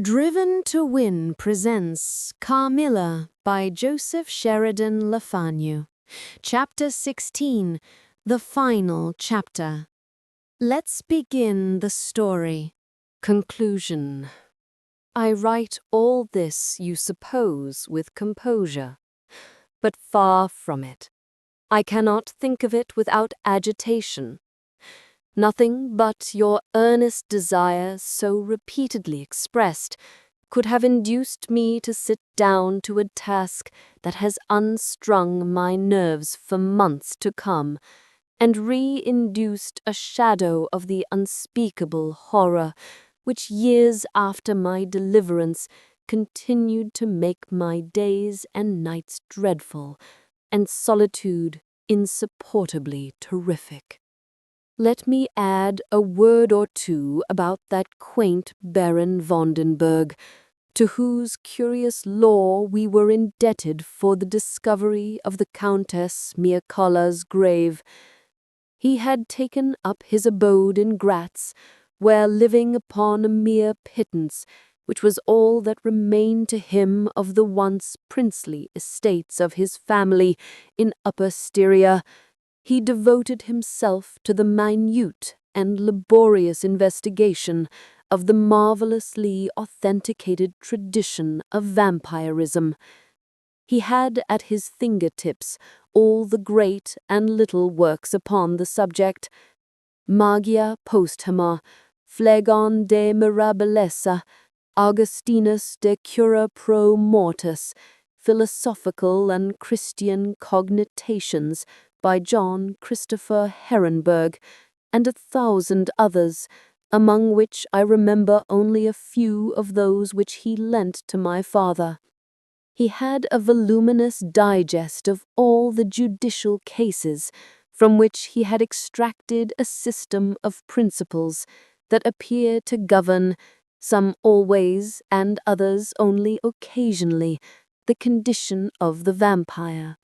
Driven to Win presents Carmilla by Joseph Sheridan Le Fanu. Chapter 16, the final chapter. Let's begin the story. Conclusion. I write all this, you suppose, with composure, but far from it. I cannot think of it without agitation. Nothing but your earnest desire, so repeatedly expressed, could have induced me to sit down to a task that has unstrung my nerves for months to come, and re-induced a shadow of the unspeakable horror which years after my deliverance continued to make my days and nights dreadful, and solitude insupportably terrific. Let me add a word or two about that quaint Baron Vondenberg, to whose curious lore we were indebted for the discovery of the Countess Mircalla's grave. He had taken up his abode in Gratz, where, living upon a mere pittance, which was all that remained to him of the once princely estates of his family in Upper Styria, he devoted himself to the minute and laborious investigation of the marvelously authenticated tradition of vampirism. He had at his fingertips all the great and little works upon the subject: Magia Posthuma, Phlegon de Mirabilissa, Augustinus de Cura Pro Mortis, Philosophical and Christian Cognitations by John Christopher Herenberg, and 1,000 others, among which I remember only a few of those which he lent to my father. He had a voluminous digest of all the judicial cases, from which he had extracted a system of principles that appear to govern, some always and others only occasionally, the condition of the vampire.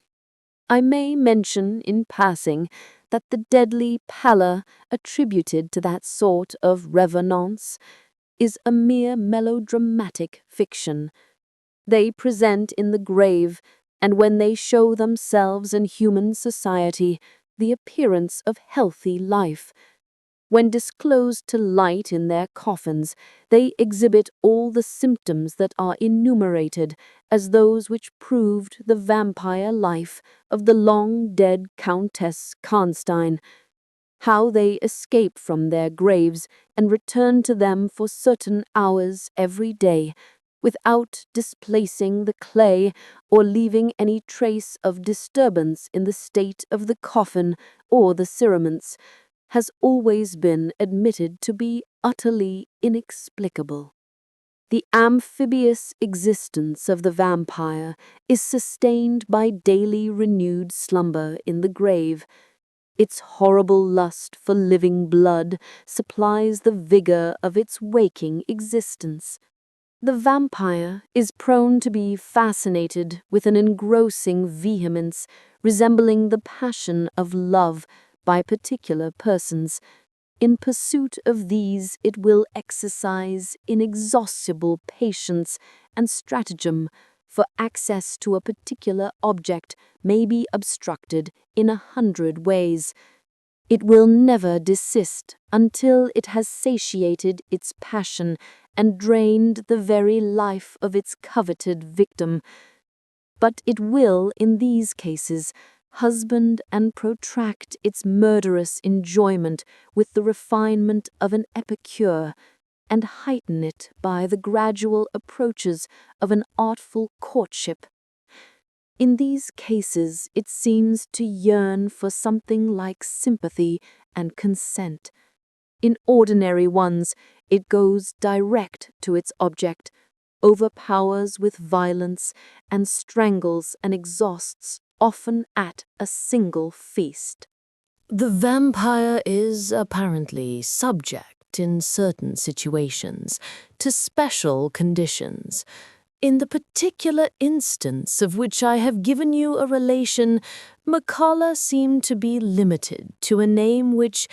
I may mention in passing that the deadly pallor attributed to that sort of revenants is a mere melodramatic fiction. They present in the grave, and when they show themselves in human society, the appearance of healthy life. When disclosed to light in their coffins, they exhibit all the symptoms that are enumerated as those which proved the vampire life of the long-dead Countess Karnstein. How they escape from their graves and return to them for certain hours every day, without displacing the clay or leaving any trace of disturbance in the state of the coffin or the cerements, has always been admitted to be utterly inexplicable. The amphibious existence of the vampire is sustained by daily renewed slumber in the grave. Its horrible lust for living blood supplies the vigor of its waking existence. The vampire is prone to be fascinated with an engrossing vehemence resembling the passion of love by particular persons. In pursuit of these it will exercise inexhaustible patience and stratagem, for access to a particular object may be obstructed in 100 ways. It will never desist until it has satiated its passion and drained the very life of its coveted victim. But it will, in these cases, husband and protract its murderous enjoyment with the refinement of an epicure, and heighten it by the gradual approaches of an artful courtship. In these cases it seems to yearn for something like sympathy and consent. In ordinary ones it goes direct to its object, overpowers with violence, and strangles and exhausts, often at a single feast. The vampire is apparently subject, in certain situations, to special conditions. In the particular instance of which I have given you a relation, Mircalla seemed to be limited to a name which,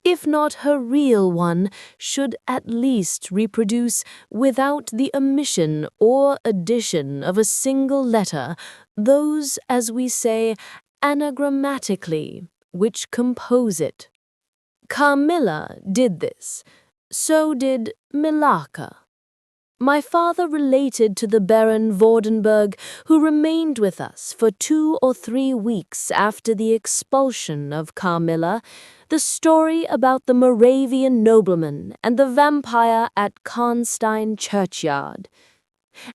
if not her real one, should at least reproduce, without the omission or addition of a single letter, those, as we say, anagrammatically, which compose it. Carmilla did this. So did Milaka. My father related to the Baron Vordenberg, who remained with us for 2 or 3 weeks after the expulsion of Carmilla, the story about the Moravian nobleman and the vampire at Karnstein churchyard.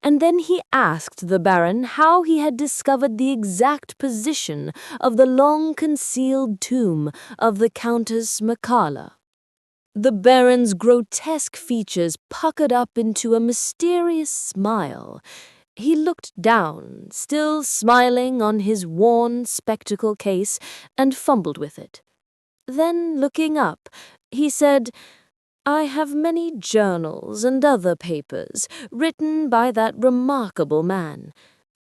And then he asked the Baron how he had discovered the exact position of the long-concealed tomb of the Countess Makala. The Baron's grotesque features puckered up into a mysterious smile. He looked down, still smiling on his worn spectacle case, and fumbled with it. Then, looking up, he said, "I have many journals and other papers written by that remarkable man.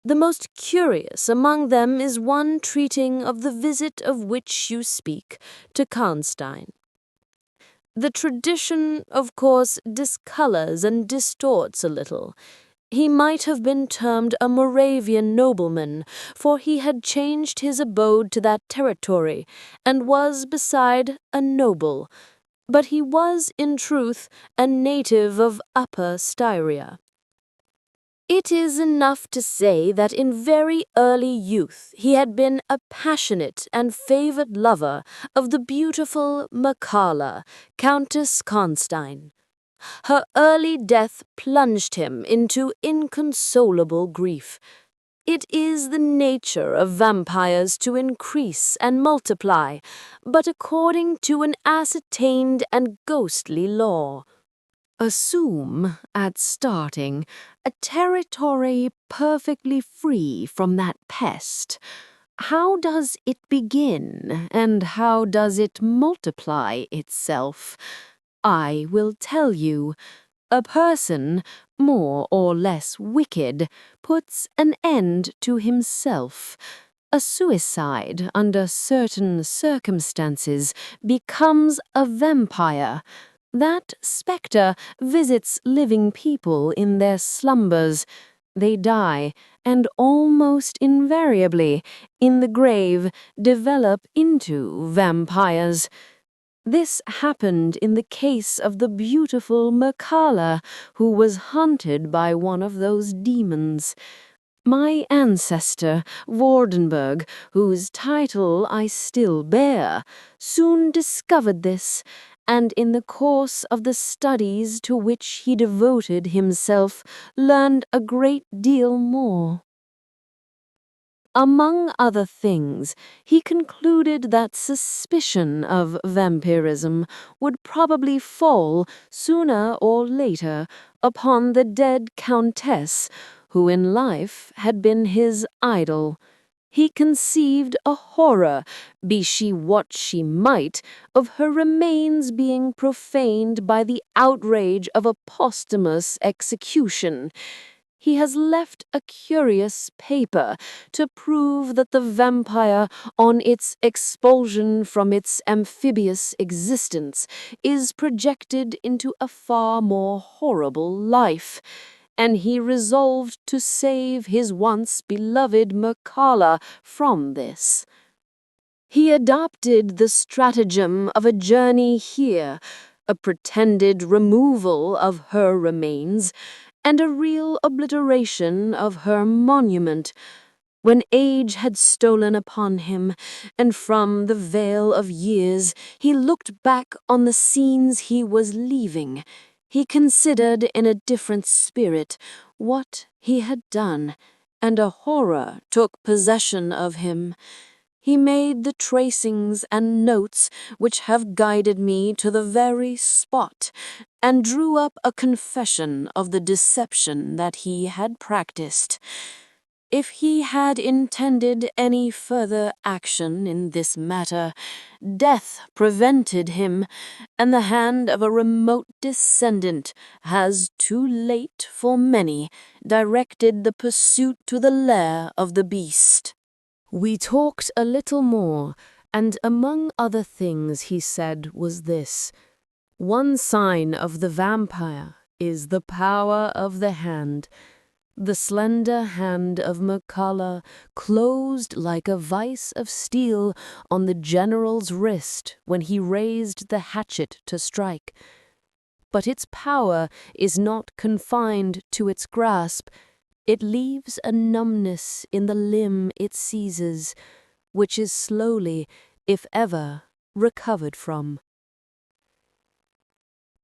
The most curious among them is one treating of the visit of which you speak to Karnstein. The tradition, of course, discolors and distorts a little. He might have been termed a Moravian nobleman, for he had changed his abode to that territory, and was, beside, a noble. But he was, in truth, a native of Upper Styria. It is enough to say that in very early youth he had been a passionate and favoured lover of the beautiful Makala, Countess Karnstein. Her early death plunged him into inconsolable grief. It is the nature of vampires to increase and multiply, but according to an ascertained and ghostly law. Assume, at starting, a territory perfectly free from that pest. How does it begin, and how does it multiply itself? I will tell you. A person, more or less wicked, puts an end to himself. A suicide, under certain circumstances, becomes a vampire. That spectre visits living people in their slumbers. They die, and almost invariably, in the grave, develop into vampires. This happened in the case of the beautiful Makala, who was haunted by one of those demons. My ancestor, Vordenberg, whose title I still bear, soon discovered this, and in the course of the studies to which he devoted himself, learned a great deal more. Among other things, he concluded that suspicion of vampirism would probably fall, sooner or later, upon the dead Countess, who in life had been his idol. He conceived a horror, be she what she might, of her remains being profaned by the outrage of a posthumous execution. He has left a curious paper to prove that the vampire, on its expulsion from its amphibious existence, is projected into a far more horrible life, and he resolved to save his once beloved Makala from this. He adopted the stratagem of a journey here, a pretended removal of her remains, and a real obliteration of her monument. When age had stolen upon him, and from the veil of years he looked back on the scenes he was leaving, he considered in a different spirit what he had done, and a horror took possession of him. He made the tracings and notes which have guided me to the very spot, and drew up a confession of the deception that he had practiced. If he had intended any further action in this matter, death prevented him, and the hand of a remote descendant has, too late for many, directed the pursuit to the lair of the beast. We talked a little more, And among other things he said was this: "One sign of the vampire is the power of the hand. The slender hand of Mircalla closed like a vice of steel on the general's wrist when he raised the hatchet to strike. But its power is not confined to its grasp. It leaves a numbness in the limb it seizes, which is slowly, if ever, recovered from."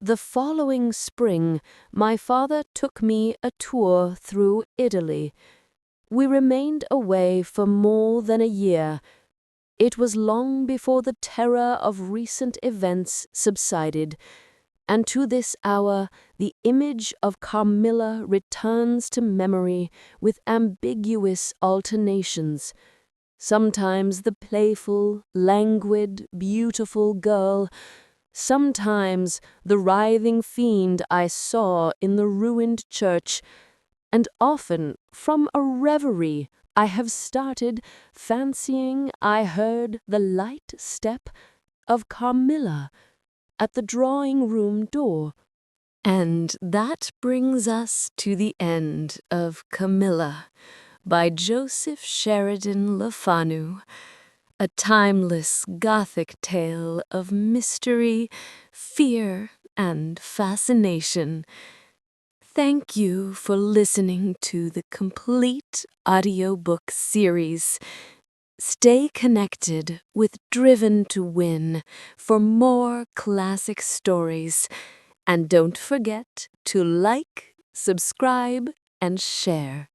The following spring, my father took me a tour through Italy. We remained away for more than a year. It was long before the terror of recent events subsided, and to this hour the image of Carmilla returns to memory with ambiguous alternations. Sometimes the playful, languid, beautiful girl, sometimes the writhing fiend I saw in the ruined church, and often from a reverie I have started fancying I heard the light step of Carmilla at the drawing-room door. And that brings us to the end of Carmilla by Joseph Sheridan Le Fanu, a timeless Gothic tale of mystery, fear, and fascination. Thank you for listening to the complete audiobook series. Stay connected with Driven to Win for more classic stories, and don't forget to like, subscribe, and share.